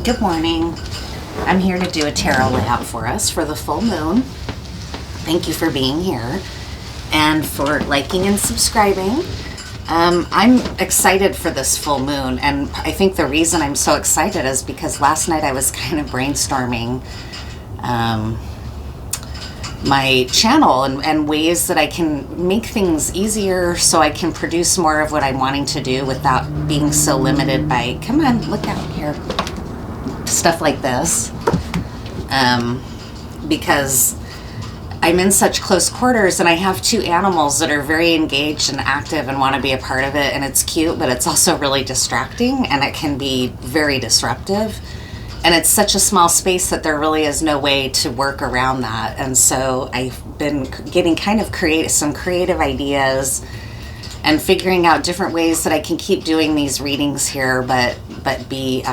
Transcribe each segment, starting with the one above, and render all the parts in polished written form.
Good morning. I'm here to do a tarot layout for us for the full moon. Thank you for being here and for liking and subscribing. I'm excited for this full moon, and I think the reason I'm so excited is because last night I was kind of brainstorming my channel and ways that I can make things easier so I can produce more of what I'm wanting to do without being so limited by, come on, look out here, stuff like this. Because I'm in such close quarters and I have two animals that are very engaged and active and want to be a part of it, and it's cute, but it's also really distracting and it can be very disruptive. And it's such a small space that there really is no way to work around that. And so I've been getting kind of some creative ideas and figuring out different ways that I can keep doing these readings here, but be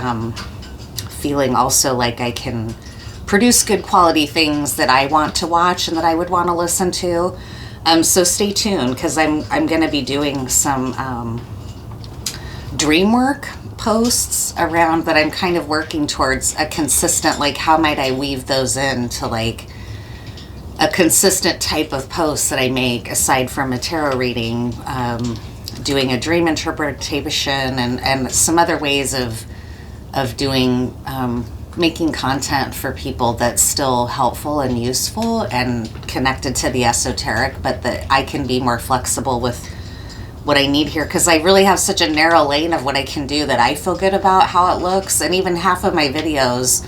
feeling also like I can produce good quality things that I want to watch and that I would want to listen to. So stay tuned, because I'm going to be doing some dream work posts around that. I'm kind of working towards a consistent, like, how might I weave those into like a consistent type of post that I make aside from a tarot reading, doing a dream interpretation and some other ways of doing making content for people that's still helpful and useful and connected to the esoteric, but that I can be more flexible with what I need here, because I really have such a narrow lane of what I can do that I feel good about how it looks. And even half of my videos,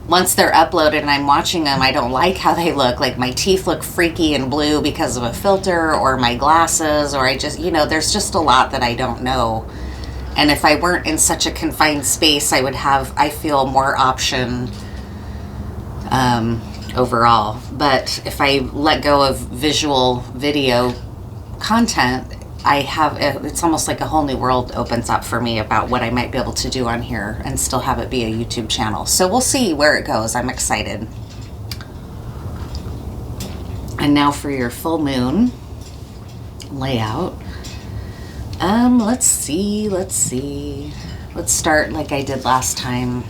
once they're uploaded and I'm watching them, I don't like how they look. Like my teeth look freaky and blue because of a filter, or my glasses, or I just, there's just a lot that I don't know. And if I weren't in such a confined space, I feel more option overall. But if I let go of visual video content, it's almost like a whole new world opens up for me about what I might be able to do on here and still have it be a YouTube channel. So we'll see where it goes. I'm excited. And now for your full moon layout. Let's see. Let's start like I did last time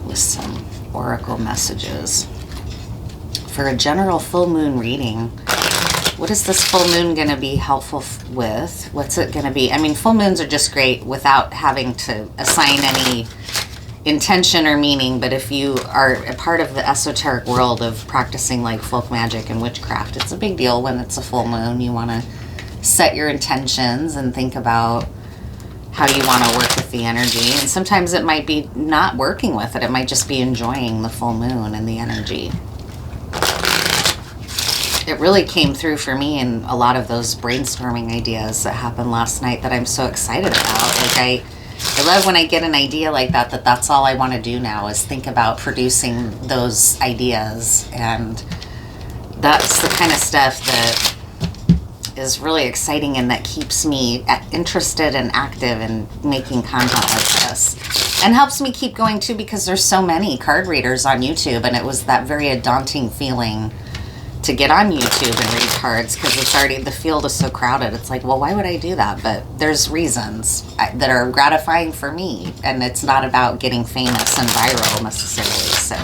with some oracle messages. For a general full moon reading, what is this full moon going to be helpful with? What's it going to be? I mean, full moons are just great without having to assign any intention or meaning, but if you are a part of the esoteric world of practicing like folk magic and witchcraft, it's a big deal when it's a full moon. You want to set your intentions and think about how you want to work with the energy. And sometimes it might be not working with it. It might just be enjoying the full moon and the energy. It really came through for me in a lot of those brainstorming ideas that happened last night that I'm so excited about. Like I love when I get an idea like that's all I want to do now is think about producing those ideas. And that's the kind of stuff that is really exciting and that keeps me interested and active in making content like this, and helps me keep going too, because there's so many card readers on YouTube, and it was that very daunting feeling to get on YouTube and read cards, because the field is so crowded. It's like, well, why would I do that? But there's reasons that are gratifying for me, and it's not about getting famous and viral necessarily. So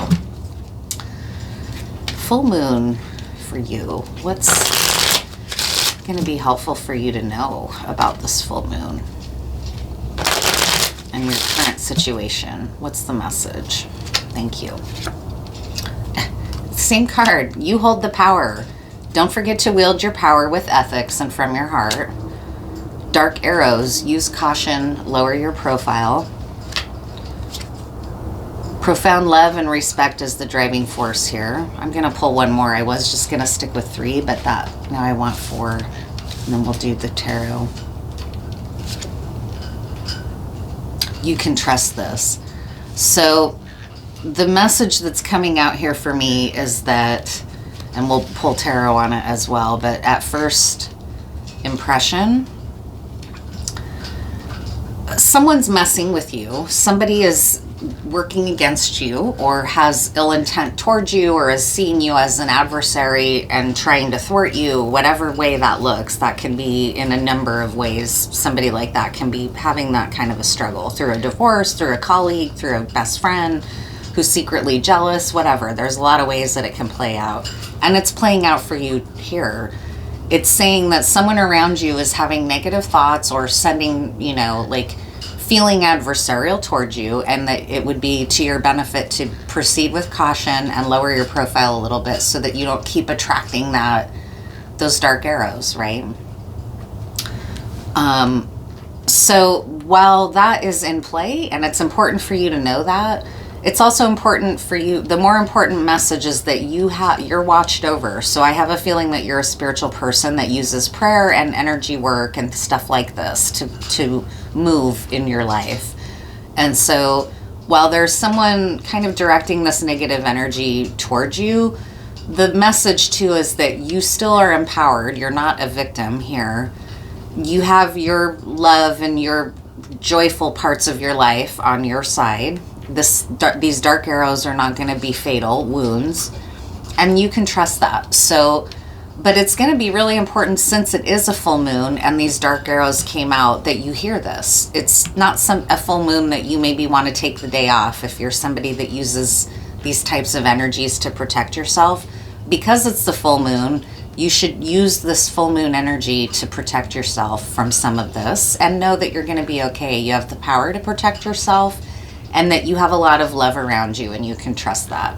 full moon for you, what's going to be helpful for you to know about this full moon and your current situation? What's the message? Thank you. Same card. You hold the power. Don't forget to wield your power with ethics and from your heart. Dark arrows. Use caution. Lower your profile. Profound love and respect is the driving force here. I'm going to pull one more. I was just going to stick with 3, but now I want 4. And then we'll do the tarot. You can trust this. So the message that's coming out here for me is that, and we'll pull tarot on it as well, but at first impression, someone's messing with you. Somebody is working against you or has ill intent towards you or is seeing you as an adversary and trying to thwart you, whatever way that looks. That can be in a number of ways. Somebody like that can be having that kind of a struggle through a divorce, through a colleague, through a best friend who's secretly jealous, whatever. There's a lot of ways that it can play out. And it's playing out for you here. It's saying that someone around you is having negative thoughts or sending, like feeling adversarial towards you, and that it would be to your benefit to proceed with caution and lower your profile a little bit so that you don't keep attracting those dark arrows, right? So while that is in play, and it's important for you to know that, it's also important for you, the more important message is that you're watched over. So I have a feeling that you're a spiritual person that uses prayer and energy work and stuff like this to move in your life. And so while there's someone kind of directing this negative energy towards you, the message too is that you still are empowered. You're not a victim here. You have your love and your joyful parts of your life on your side. These dark arrows are not going to be fatal wounds, and you can trust that. So, but it's going to be really important, since it is a full moon and these dark arrows came out, that you hear this. It's not a full moon that you maybe want to take the day off if you're somebody that uses these types of energies to protect yourself. Because it's the full moon, you should use this full moon energy to protect yourself from some of this, and know that you're going to be okay. You have the power to protect yourself, and that you have a lot of love around you, and you can trust that.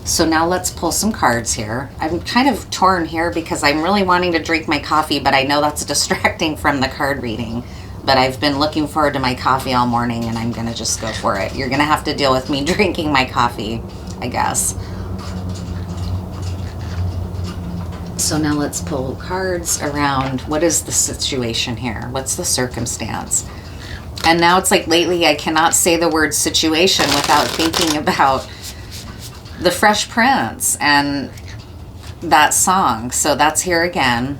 So now let's pull some cards here. I'm kind of torn here because I'm really wanting to drink my coffee, but I know that's distracting from the card reading. But I've been looking forward to my coffee all morning, and I'm going to just go for it. You're going to have to deal with me drinking my coffee, I guess. So now let's pull cards around what is the situation here? What's the circumstance? And now it's like lately I cannot say the word situation without thinking about the Fresh Prince and that song. So that's here again.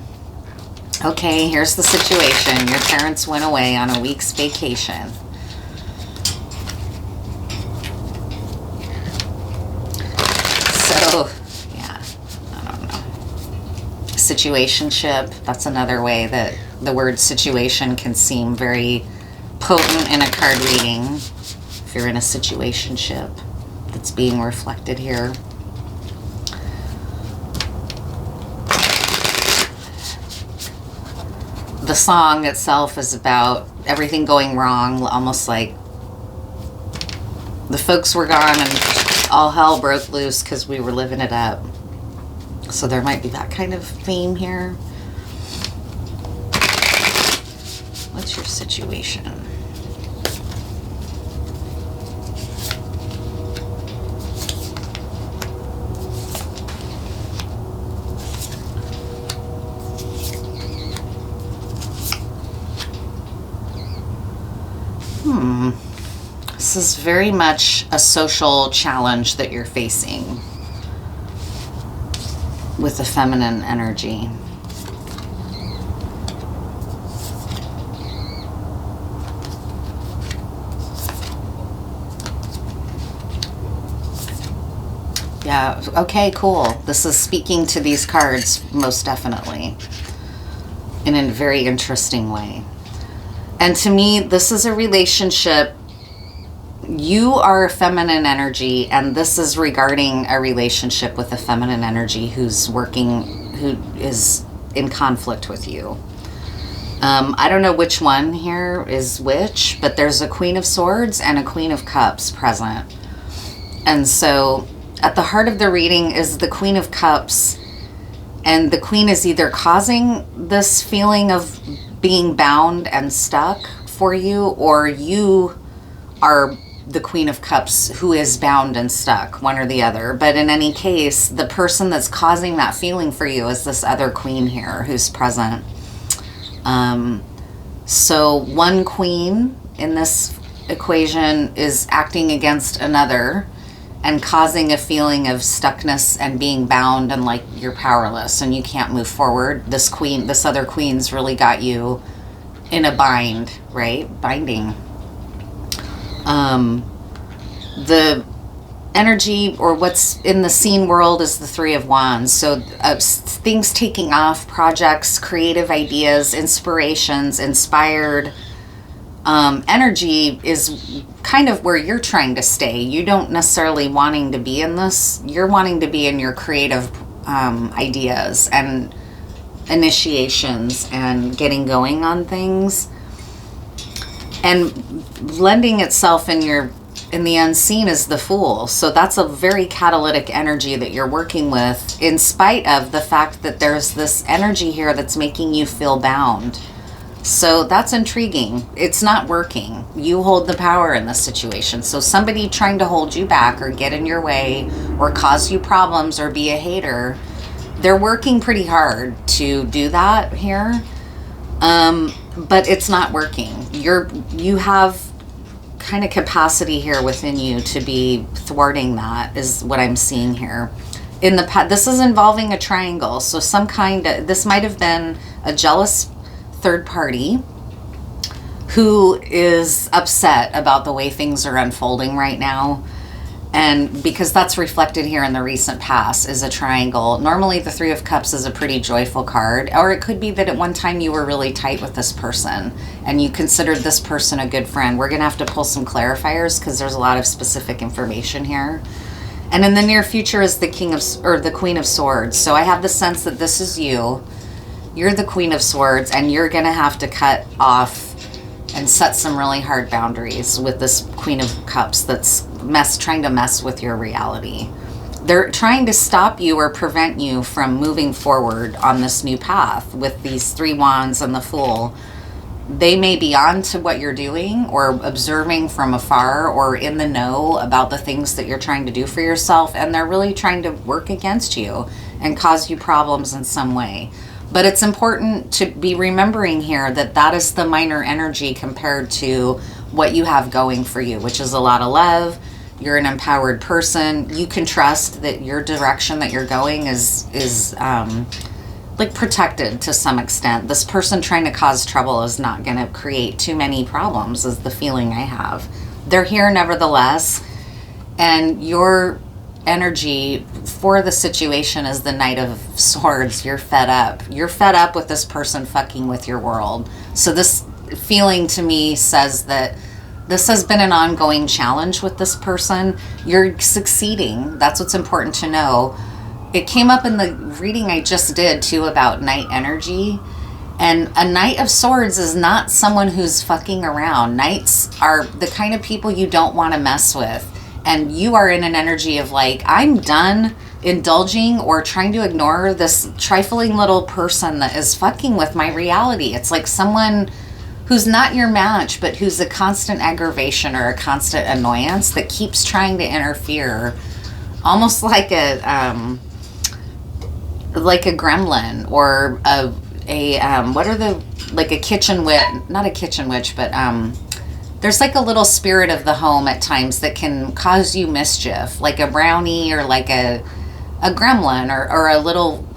Okay, here's the situation. Your parents went away on a week's vacation. So, yeah, I don't know. Situationship, that's another way that the word situation can seem very potent in a card reading. If you're in a situationship, that's being reflected here. The song itself is about everything going wrong, almost like the folks were gone and all hell broke loose because we were living it up. So there might be that kind of theme here. What's your situation? This is very much a social challenge that you're facing with the feminine energy. Yeah, okay, cool. This is speaking to these cards most definitely in a very interesting way. And to me, this is a relationship. You are a feminine energy, and this is regarding a relationship with a feminine energy who is in conflict with you. I don't know which one here is which, but there's a Queen of Swords and a Queen of Cups present. And so at the heart of the reading is the Queen of Cups, and the Queen is either causing this feeling of being bound and stuck for you, or you are the Queen of Cups who is bound and stuck, one or the other. But in any case, the person that's causing that feeling for you is this other queen here who's present. So one queen in this equation is acting against another and causing a feeling of stuckness and being bound and like you're powerless and you can't move forward. This other queen's really got you in a bind, right? Binding. The energy, or what's in the scene world, is the Three of Wands. So things taking off, projects, creative ideas, inspirations, inspired energy is kind of where you're trying to stay. You don't necessarily wanting to be in this. You're wanting to be in your creative ideas and initiations and getting going on things, and lending itself in the unseen is the Fool. So that's a very catalytic energy that you're working with, in spite of the fact that there's this energy here that's making you feel bound. So that's intriguing. It's not working. You hold the power in this situation. So somebody trying to hold you back or get in your way or cause you problems or be a hater, they're working pretty hard to do that here. But it's not working. You have kind of capacity here within you to be thwarting that, is what I'm seeing here. In the past, this is involving a triangle. So this might have been a jealous third party who is upset about the way things are unfolding right now. And because that's reflected here in the recent past is a triangle. Normally the Three of Cups is a pretty joyful card, or it could be that at one time you were really tight with this person and you considered this person a good friend. We're going to have to pull some clarifiers because there's a lot of specific information here. And in the near future is the the Queen of Swords. So I have the sense that this is you. You're the Queen of Swords, and you're going to have to cut off and set some really hard boundaries with this Queen of Cups that's trying to mess with your reality. They're trying to stop you or prevent you from moving forward on this new path with these Three Wands and the Fool. They may be on to what you're doing or observing from afar or in the know about the things that you're trying to do for yourself, and they're really trying to work against you and cause you problems in some way. But it's important to be remembering here that that is the minor energy compared to what you have going for you, which is a lot of love. You're an empowered person. You can trust that your direction that you're going is like protected to some extent. This person trying to cause trouble is not going to create too many problems, is the feeling I have. They're here nevertheless, and your energy for the situation is the Knight of Swords. You're fed up. You're fed up with this person fucking with your world. So this feeling to me says that this has been an ongoing challenge with this person. You're succeeding. That's what's important to know. It came up in the reading I just did too about Knight energy. And a Knight of Swords is not someone who's fucking around. Knights are the kind of people you don't want to mess with. And you are in an energy of like, I'm done indulging or trying to ignore this trifling little person that is fucking with my reality. It's like someone who's not your match, but who's a constant aggravation or a constant annoyance that keeps trying to interfere. Almost like a gremlin or like a kitchen witch, not a kitchen witch, but there's like a little spirit of the home at times that can cause you mischief, like a brownie or like a gremlin or a little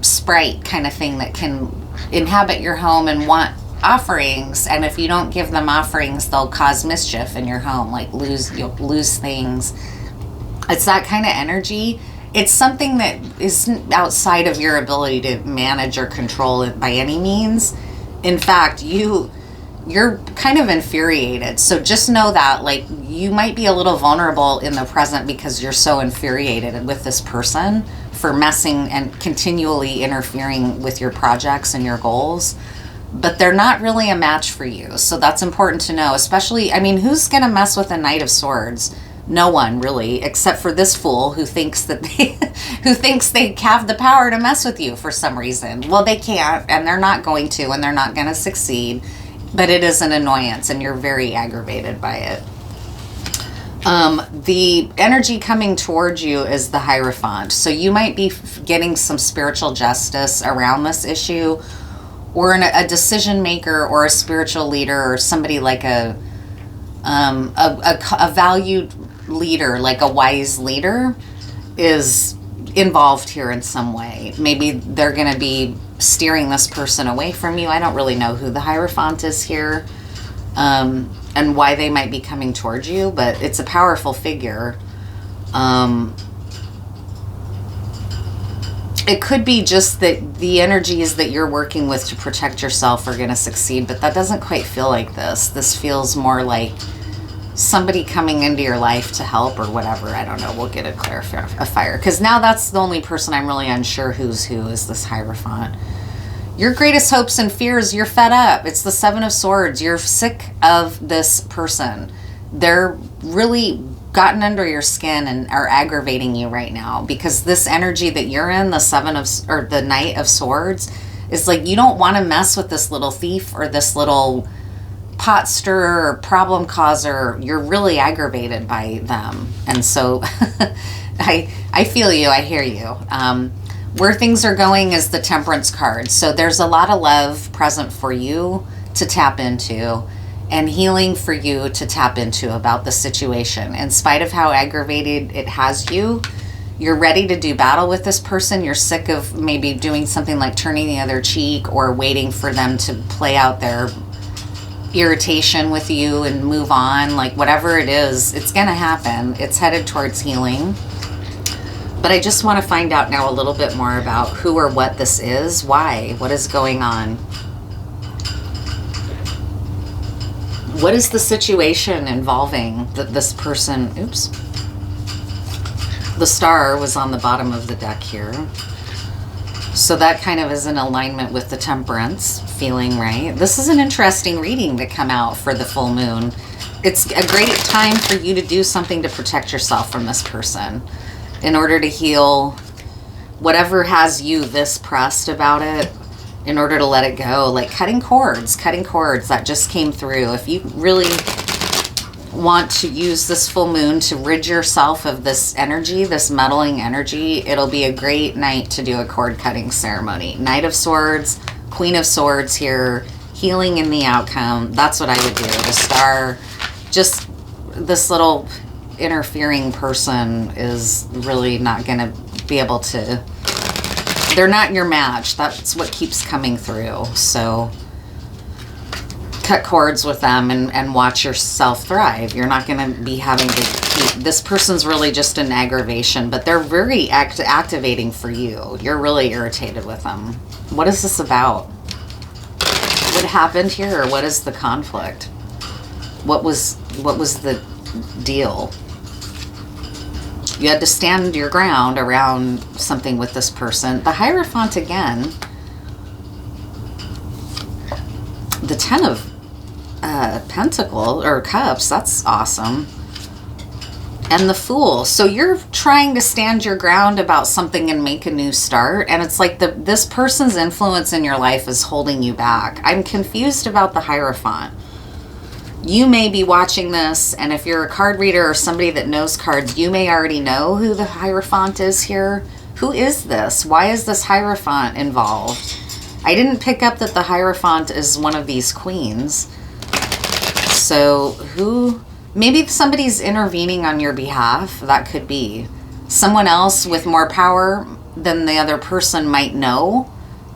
sprite kind of thing that can inhabit your home and want offerings. And if you don't give them offerings, they'll cause mischief in your home, like you'll lose things. It's that kind of energy. It's something that isn't outside of your ability to manage or control it by any means. In fact, you're kind of infuriated. So just know that, like, you might be a little vulnerable in the present because you're so infuriated with this person for messing and continually interfering with your projects and your goals. But they're not really a match for you. So that's important to know. Especially, I mean, who's going to mess with a Knight of Swords? No one really, except for this fool who thinks that they have the power to mess with you for some reason. Well, they can't, and they're not going to, and they're not going to succeed. But it is an annoyance, and you're very aggravated by it. The energy coming towards you is the Hierophant. So you might be getting some spiritual justice around this issue, or a decision maker or a spiritual leader or somebody like a valued leader, like a wise leader, is involved here in some way. Maybe they're going to be steering this person away from you. I don't really know who the Hierophant is here. and why they might be coming towards you, but it's a powerful figure. It could be just that the energies that you're working with to protect yourself are going to succeed, but that doesn't quite feel like this. This feels more like somebody coming into your life to help or whatever. I don't know. We'll get a clarifier, because now that's the only person I'm really unsure who's who is this Hierophant. Your greatest hopes and fears, you're fed up. It's the Seven of Swords. You're sick of this person. They're really gotten under your skin and are aggravating you right now, because this energy that you're in, the Knight of Swords, is like, you don't want to mess with this little thief or this little pot stirrer or problem causer. You're really aggravated by them. And so I feel you. I hear you. Where things are going is the Temperance card. So there's a lot of love present for you to tap into, and healing for you to tap into about the situation. In spite of how aggravated it has you, you're ready to do battle with this person. You're sick of maybe doing something like turning the other cheek or waiting for them to play out their irritation with you and move on. Like, whatever it is, it's going to happen. It's headed towards healing. But I just want to find out now a little bit more about who or what this is. Why? What is going on? What is the situation involving this person? Oops. The Star was on the bottom of the deck here. So that kind of is in alignment with the Temperance feeling, right? This is an interesting reading to come out for the full moon. It's a great time for you to do something to protect yourself from this person in order to heal whatever has you this pressed about it, in order to let it go. Like cutting cords that just came through. If you really want to use this full moon to rid yourself of this energy, this meddling energy, it'll be a great night to do a cord cutting ceremony. Knight of Swords, Queen of Swords here, healing in the outcome. That's what I would do. The Star, just this little interfering person is really not going to be able to, they're not your match. That's what keeps coming through. So cut cords with them and watch yourself thrive. You're not going to be having to keep, this person's really just an aggravation, but they're very activating for you. You're really irritated with them. What is this about? What happened here? Or what is the conflict? What was the deal? You had to stand your ground around something with this person. The Hierophant again. The Ten of Pentacles, or Cups, that's awesome. And the Fool. So you're trying to stand your ground about something and make a new start. And it's like this person's influence in your life is holding you back. I'm confused about the Hierophant. You may be watching this, and if you're a card reader or somebody that knows cards, you may already know who the Hierophant is here. Who is this? Why is this Hierophant involved? I didn't pick up that the Hierophant is one of these queens. So who, maybe somebody's intervening on your behalf. That could be. Someone else with more power than the other person might know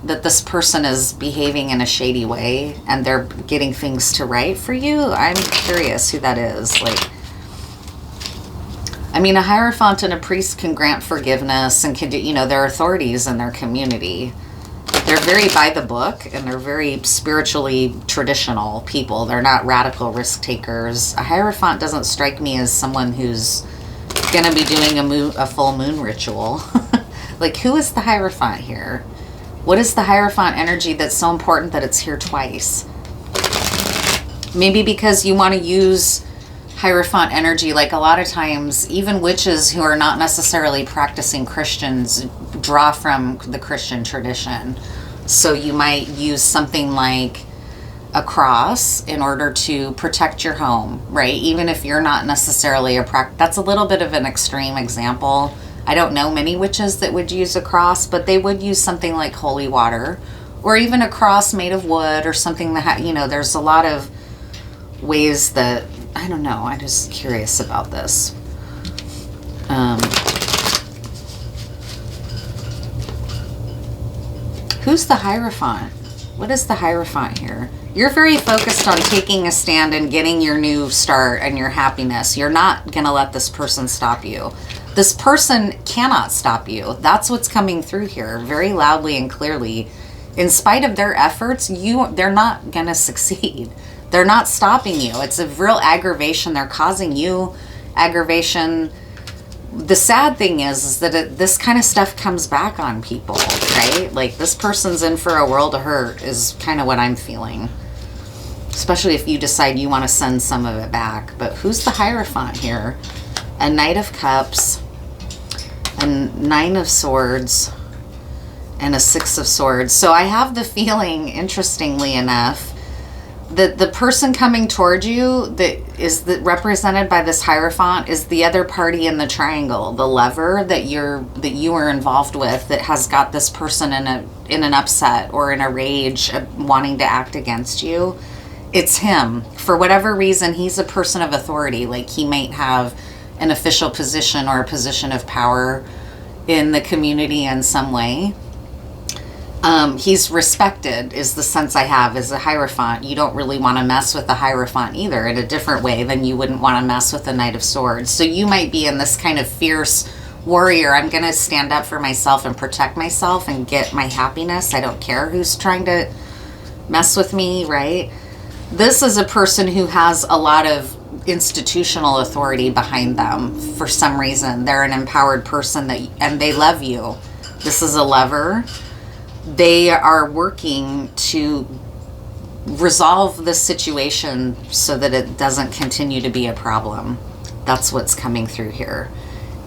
that this person is behaving in a shady way and they're getting things to right for you. I'm curious who that is. Like, I mean, a Hierophant and a priest can grant forgiveness and can do, you know, they're authorities in their community. They're very by the book and they're very spiritually traditional people. They're not radical risk takers. A Hierophant doesn't strike me as someone who's going to be doing a full moon ritual. Like, who is the Hierophant here? What is the Hierophant energy that's so important that it's here twice? Maybe because you want to use Hierophant energy, like a lot of times, even witches who are not necessarily practicing Christians draw from the Christian tradition. So you might use something like a cross in order to protect your home, right? Even if you're not necessarily that's a little bit of an extreme example. I don't know many witches that would use a cross, but they would use something like holy water or even a cross made of wood or something that, you know, there's a lot of ways that, I don't know, I'm just curious about this. Who's the Hierophant? What is the Hierophant here? You're very focused on taking a stand and getting your new start and your happiness. You're not going to let this person stop you. This person cannot stop you. That's what's coming through here very loudly and clearly. In spite of their efforts, they're not going to succeed. They're not stopping you. It's a real aggravation. They're causing you aggravation. The sad thing is that this kind of stuff comes back on people, right? Like, this person's in for a world of hurt is kind of what I'm feeling. Especially if you decide you want to send some of it back. But who's the Hierophant here? A Knight of Cups, a Nine of Swords, and a Six of Swords. So I have the feeling, interestingly enough, that the person coming towards you that is represented by this Hierophant is the other party in the triangle, the lover that you were involved with, that has got this person in an upset or in a rage, wanting to act against you. It's him. For whatever reason, he's a person of authority. Like, he might have an official position or a position of power in the community in some way. He's respected, is the sense I have, as a Hierophant. You don't really want to mess with the Hierophant either, in a different way than you wouldn't want to mess with the Knight of Swords. So you might be in this kind of fierce warrior. I'm going to stand up for myself and protect myself and get my happiness. I don't care who's trying to mess with me, right? This is a person who has a lot of institutional authority behind them for some reason. They're an empowered person and they love you. This is a lover. They are working to resolve this situation so that it doesn't continue to be a problem. That's what's coming through here.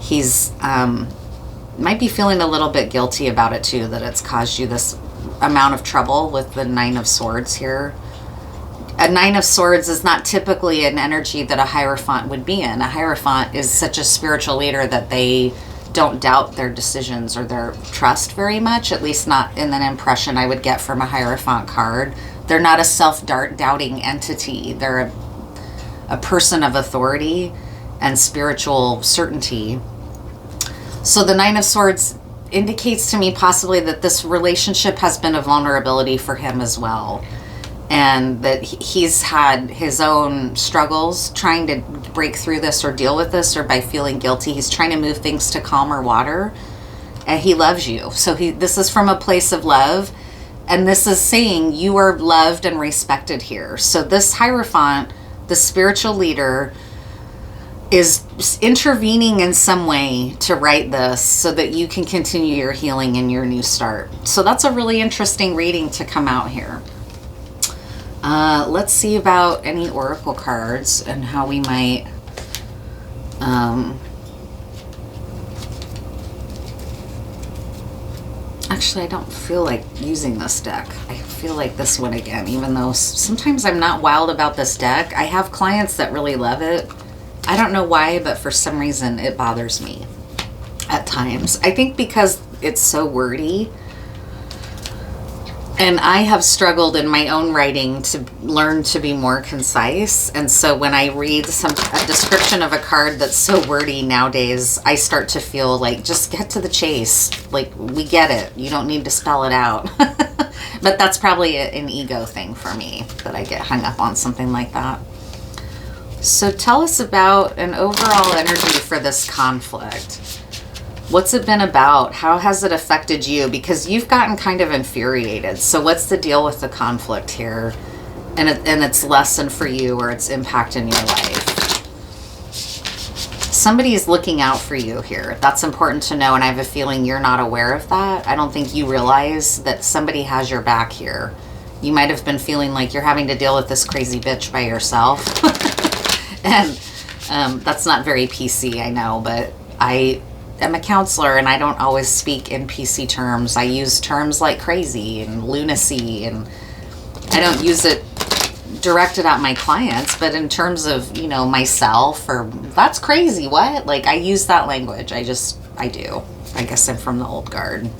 He's might be feeling a little bit guilty about it too, that it's caused you this amount of trouble with the Nine of Swords here. A Nine of Swords is not typically an energy that a Hierophant would be in. A Hierophant is such a spiritual leader that they don't doubt their decisions or their trust very much, at least not in an impression I would get from a Hierophant card. They're not a self-doubting entity. They're a person of authority and spiritual certainty. So the Nine of Swords indicates to me possibly that this relationship has been a vulnerability for him as well. And that he's had his own struggles trying to break through this or deal with this, or by feeling guilty. He's trying to move things to calmer water. And he loves you. So this is from a place of love. And this is saying you are loved and respected here. So this Hierophant, the spiritual leader, is intervening in some way to right this so that you can continue your healing and your new start. So that's a really interesting reading to come out here. Let's see about any oracle cards and how we might actually, I don't feel like using this deck. I feel like this one again, even though sometimes I'm not wild about this deck. I have clients that really love it. I don't know why, but for some reason it bothers me at times. I think because it's so wordy. And I have struggled in my own writing to learn to be more concise. And so when I read a description of a card that's so wordy nowadays, I start to feel like, just get to the chase. Like, we get it. You don't need to spell it out. But that's probably an ego thing for me, that I get hung up on something like that. So tell us about an overall energy for this conflict. What's it been about? How has it affected you? Because you've gotten kind of infuriated. So what's the deal with the conflict here and its lesson for you, or its impact in your life? Somebody is looking out for you here. That's important to know, and I have a feeling you're not aware of that. I don't think you realize that somebody has your back here. You might have been feeling like you're having to deal with this crazy bitch by yourself. And that's not very PC, I know, but I'm a counselor and I don't always speak in PC terms. I use terms like crazy and lunacy, and I don't use it directed at my clients, but in terms of, myself, or that's crazy, what? Like, I use that language. I do. I guess I'm from the old guard.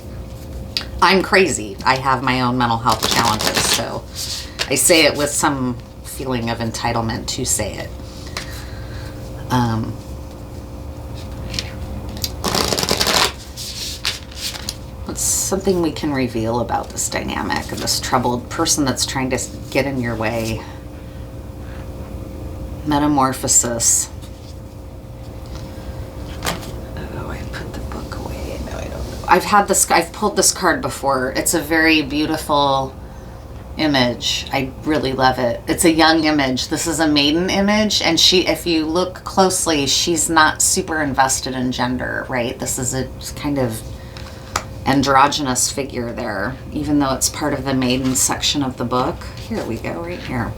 I'm crazy. I have my own mental health challenges, so I say it with some feeling of entitlement to say it. What's something we can reveal about this dynamic of this troubled person that's trying to get in your way? Metamorphosis. Oh, I put the book away. No, I don't know. I've pulled this card before. It's a very beautiful image. I really love it. It's a young image. This is a maiden image, and if you look closely, she's not super invested in gender, right? This is a kind of androgynous figure there, even though it's part of the maiden section of the book. Here we go, right here.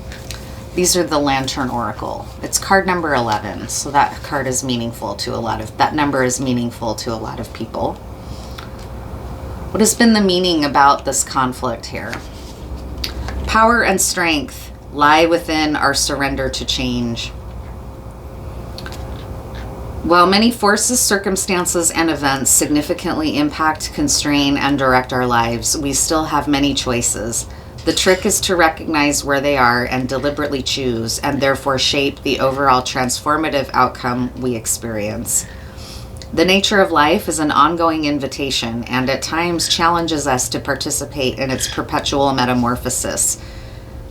These are the Lantern Oracle. It's card number 11, so that card is meaningful to that number is meaningful to a lot of people. What has been the meaning about this conflict here? Power and strength lie within our surrender to change. While many forces, circumstances, and events significantly impact, constrain, and direct our lives, we still have many choices. The trick is to recognize where they are and deliberately choose, and therefore shape the overall transformative outcome we experience. The nature of life is an ongoing invitation, and at times challenges us to participate in its perpetual metamorphosis.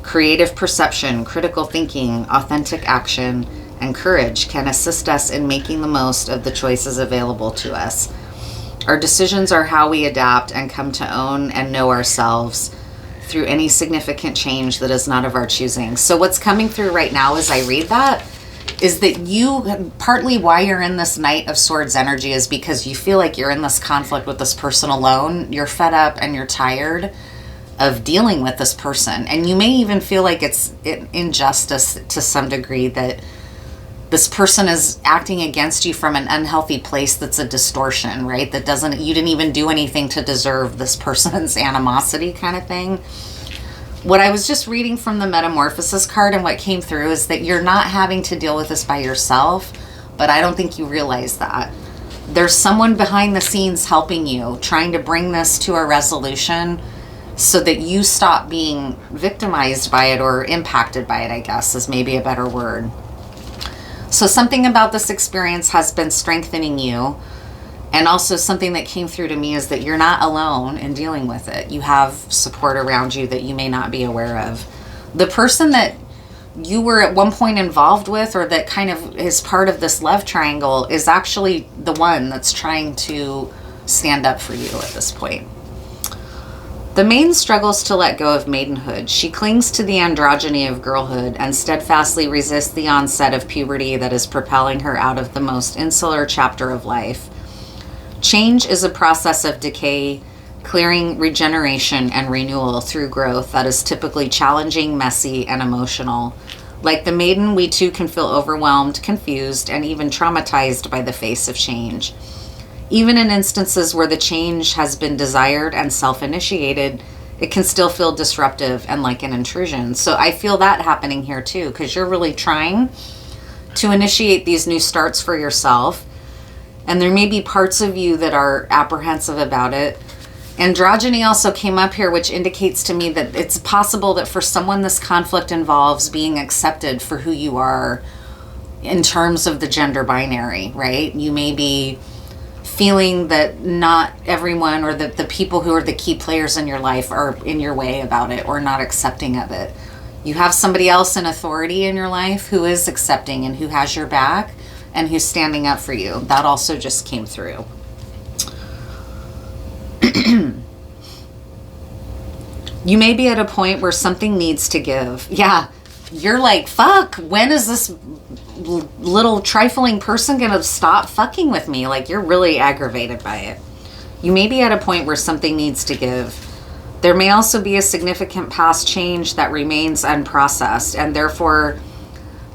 Creative perception, critical thinking, authentic action, and courage can assist us in making the most of the choices available to us. Our decisions are how we adapt and come to own and know ourselves through any significant change that is not of our choosing. So what's coming through right now as I read that is that partly why you're in this Knight of Swords energy is because you feel like you're in this conflict with this person alone. You're fed up and you're tired of dealing with this person. And you may even feel like it's injustice to some degree, that this person is acting against you from an unhealthy place that's a distortion, right? You didn't even do anything to deserve this person's animosity kind of thing. What I was just reading from the Metamorphosis card and what came through is that you're not having to deal with this by yourself, but I don't think you realize that. There's someone behind the scenes helping you, trying to bring this to a resolution so that you stop being victimized by it or impacted by it, I guess is maybe a better word. So something about this experience has been strengthening you. And also something that came through to me is that you're not alone in dealing with it. You have support around you that you may not be aware of. The person that you were at one point involved with, or that kind of is part of this love triangle, is actually the one that's trying to stand up for you at this point. The maiden struggles to let go of maidenhood. She clings to the androgyny of girlhood and steadfastly resists the onset of puberty that is propelling her out of the most insular chapter of life. Change is a process of decay, clearing, regeneration, and renewal through growth that is typically challenging, messy, and emotional. Like the maiden, we too can feel overwhelmed, confused, and even traumatized by the face of change. Even in instances where the change has been desired and self-initiated, it can still feel disruptive and like an intrusion. So I feel that happening here too, because you're really trying to initiate these new starts for yourself. And there may be parts of you that are apprehensive about it. Androgyny also came up here, which indicates to me that it's possible that for someone this conflict involves being accepted for who you are in terms of the gender binary, right? You may be feeling that not everyone, or that the people who are the key players in your life, are in your way about it or not accepting of it. You have somebody else in authority in your life who is accepting and who has your back and who's standing up for you. That also just came through. You may be at a point where something needs to give. Yeah, you're like, fuck, when is this little trifling person gonna stop fucking with me? Like, you're really aggravated by it. You may be at a point where something needs to give. There may also be a significant past change that remains unprocessed and therefore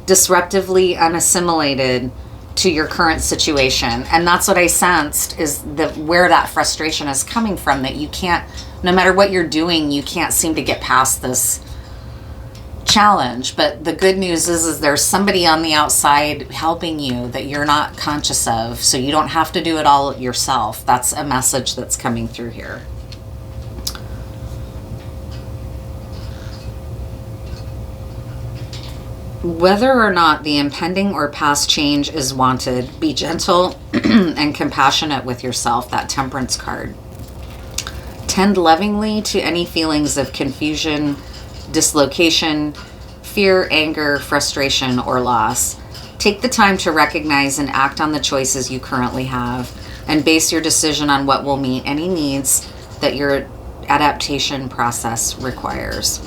disruptively unassimilated to your current situation. And that's what I sensed, is that where that frustration is coming from, that you can't, no matter what you're doing, you can't seem to get past this challenge. But the good news is there's somebody on the outside helping you that you're not conscious of, so you don't have to do it all yourself. That's a message that's coming through here. Whether or not the impending or past change is wanted, be gentle and compassionate with yourself, that Temperance card. Tend lovingly to any feelings of confusion, dislocation, fear, anger, frustration, or loss. Take the time to recognize and act on the choices you currently have, and base your decision on what will meet any needs that your adaptation process requires.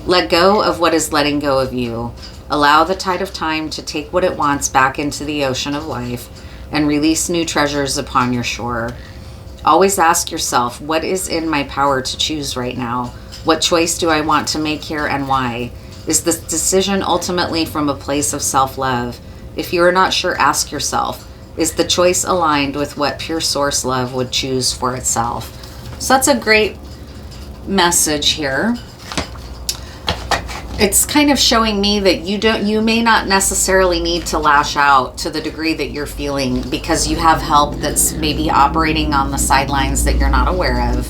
Let go of what is letting go of you. Allow the tide of time to take what it wants back into the ocean of life and release new treasures upon your shore. Always ask yourself, what is in my power to choose right now? What choice do I want to make here and why? Is this decision ultimately from a place of self-love? If you are not sure, ask yourself, is the choice aligned with what pure source love would choose for itself? So that's a great message here. It's kind of showing me that you may not necessarily need to lash out to the degree that you're feeling, because you have help that's maybe operating on the sidelines that you're not aware of.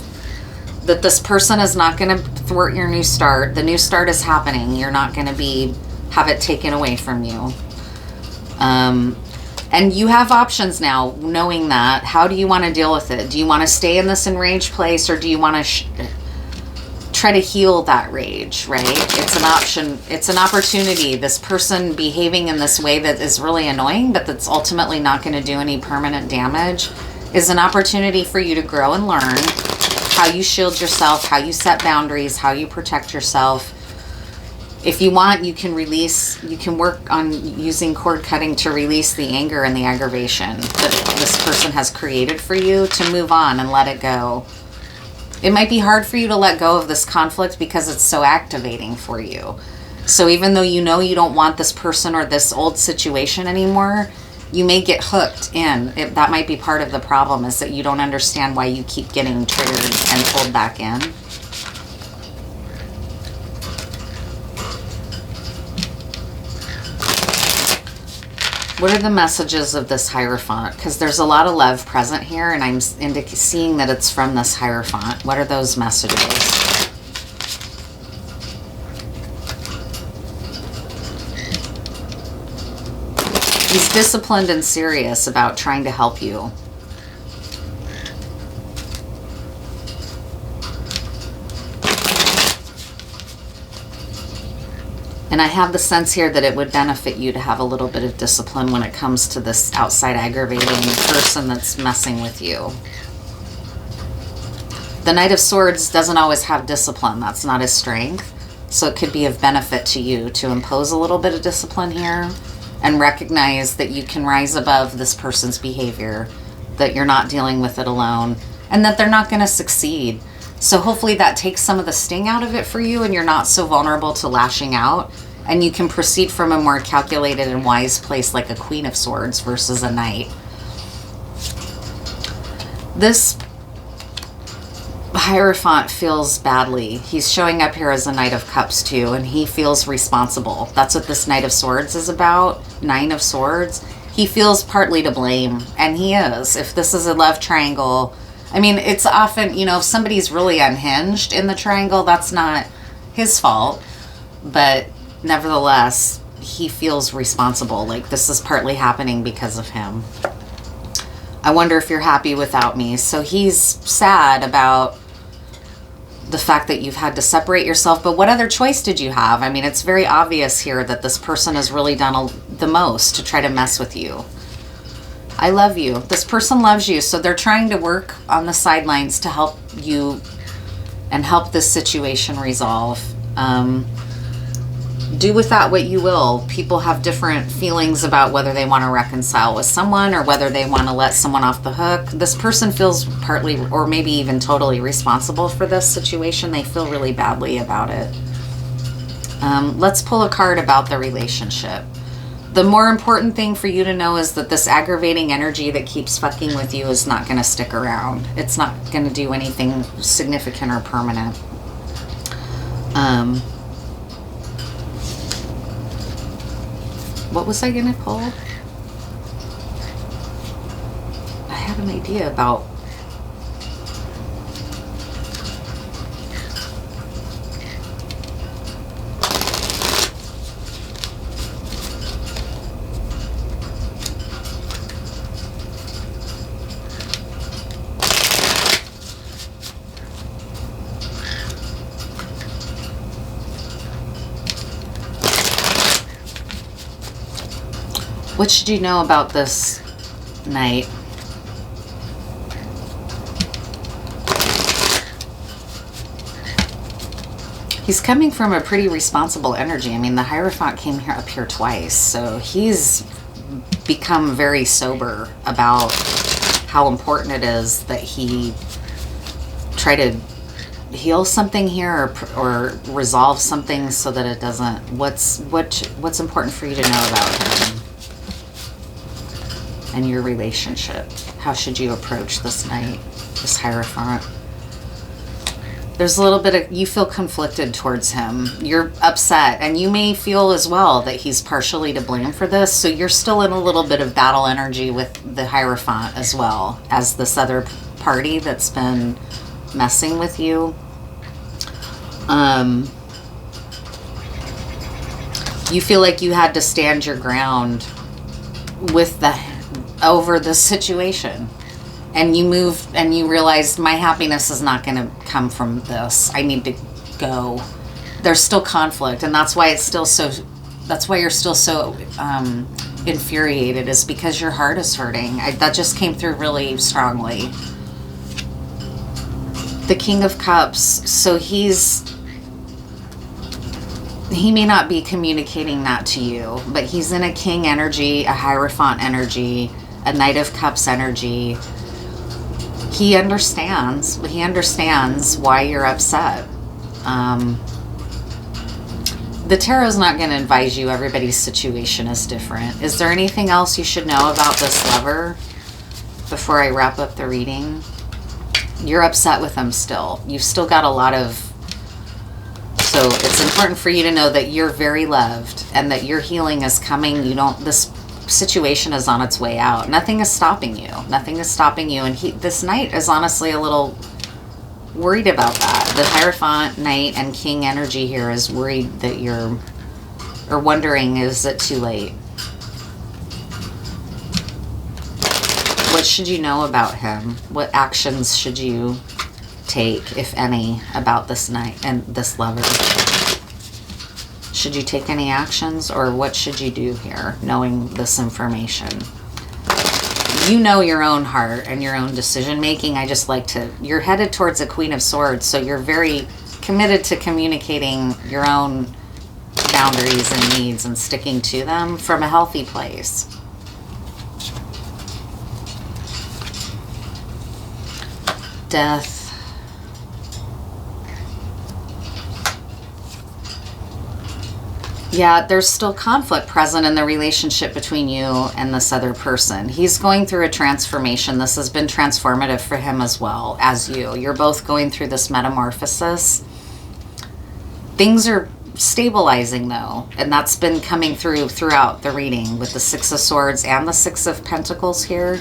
That this person is not going to thwart your new start. The new start is happening. You're not going to have it taken away from you. And you have options now, knowing that. How do you want to deal with it? Do you want to stay in this enraged place, or do you want to try to heal that rage, right? It's an option. It's an opportunity. This person behaving in this way that is really annoying, but that's ultimately not going to do any permanent damage, is an opportunity for you to grow and learn how you shield yourself, how you set boundaries, how you protect yourself. If you want, you can work on using cord cutting to release the anger and the aggravation that this person has created for you, to move on and let it go. It might be hard for you to let go of this conflict because it's so activating for you. So even though you know you don't want this person or this old situation anymore, you may get hooked in. That might be part of the problem, is that you don't understand why you keep getting triggered and pulled back in. What are the messages of this Hierophant? Because there's a lot of love present here, and I'm seeing that it's from this Hierophant. What are those messages? He's disciplined and serious about trying to help you. And I have the sense here that it would benefit you to have a little bit of discipline when it comes to this outside aggravating person that's messing with you. The Knight of Swords doesn't always have discipline. That's not his strength. So it could be of benefit to you to impose a little bit of discipline here and recognize that you can rise above this person's behavior, that you're not dealing with it alone, and that they're not going to succeed. So hopefully that takes some of the sting out of it for you, and you're not so vulnerable to lashing out, and you can proceed from a more calculated and wise place, like a Queen of Swords versus a Knight. This Hierophant feels badly. He's showing up here as a Knight of Cups too, and he feels responsible. That's what this Knight of Swords is about. Nine of Swords. He feels partly to blame, and he is. If this is a love triangle, I mean, it's often, you know, if somebody's really unhinged in the triangle, that's not his fault. But nevertheless, he feels responsible. Like this is partly happening because of him. I wonder if you're happy without me. So he's sad about the fact that you've had to separate yourself. But what other choice did you have? I mean, it's very obvious here that this person has really done the most to try to mess with you. I love you. This person loves you. So they're trying to work on the sidelines to help you and help this situation resolve. Do with that what you will. People have different feelings about whether they want to reconcile with someone or whether they want to let someone off the hook. This person feels partly or maybe even totally responsible for this situation. They feel really badly about it. Let's pull a card about the relationship. The more important thing for you to know is that this aggravating energy that keeps fucking with you is not going to stick around. It's not going to do anything significant or permanent. What was I going to pull? I had an idea about... What should you know about this Knight? He's coming from a pretty responsible energy. I mean, the Hierophant came here up here twice, so he's become very sober about how important it is that he try to heal something here, or resolve something so that it doesn't. What's important for you to know about him and your relationship? How should you approach this Knight, this Hierophant? There's a little bit of, you feel conflicted towards him. You're upset, and you may feel as well that he's partially to blame for this. So you're still in a little bit of battle energy with the Hierophant as well as this other party that's been messing with you. You feel like you had to stand your ground with over this situation. And you moved and you realized, my happiness is not going to come from this. I need to go. There's still conflict, and that's why it's still so. That's why you're still so infuriated, is because your heart is hurting. That just came through really strongly. The King of Cups. So he may not be communicating that to you, but he's in a King energy, a Hierophant energy, a Knight of Cups energy. He understands why you're upset. The tarot's not going to advise you. Everybody's situation is different. Is there anything else you should know about this lover before I wrap up the reading? You're upset with him still. You've still got a lot of... So it's important for you to know that you're very loved and that your healing is coming. This situation is on its way out. Nothing is stopping you. Nothing is stopping you. And this Knight is honestly a little worried about that. The Hierophant, Knight, and King energy here is worried that or wondering, is it too late? What should you know about him? What actions should you take, if any, about this Knight and this lover? Should you take any actions, or what should you do here, knowing this information? You know your own heart and your own decision making. You're headed towards a Queen of Swords, so you're very committed to communicating your own boundaries and needs and sticking to them from a healthy place. Death. Yeah, there's still conflict present in the relationship between you and this other person. He's going through a transformation. This has been transformative for him as well as you. You're both going through this metamorphosis. Things are stabilizing though, and that's been coming throughout the reading with the Six of Swords and the Six of Pentacles here.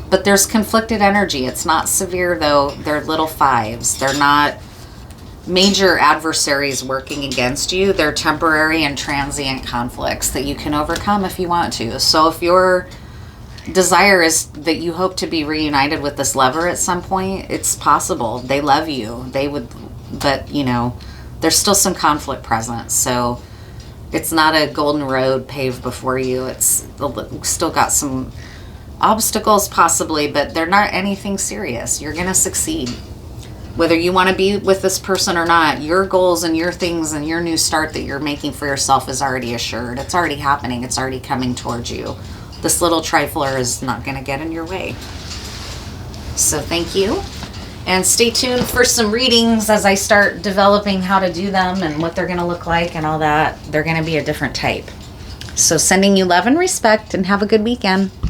But there's conflicted energy. It's not severe though. They're little fives. They're not major adversaries working against you. They're temporary and transient conflicts that you can overcome if you want to. So if your desire is that you hope to be reunited with this lover at some point, it's possible. They love you. They would, but there's still some conflict present. So it's not a golden road paved before you. It's still got some obstacles possibly, but they're not anything serious. You're going to succeed. Whether you want to be with this person or not, your goals and your things and your new start that you're making for yourself is already assured. It's already happening. It's already coming towards you. This little trifler is not going to get in your way. So thank you. And stay tuned for some readings as I start developing how to do them and what they're going to look like and all that. They're going to be a different type. So sending you love and respect, and have a good weekend.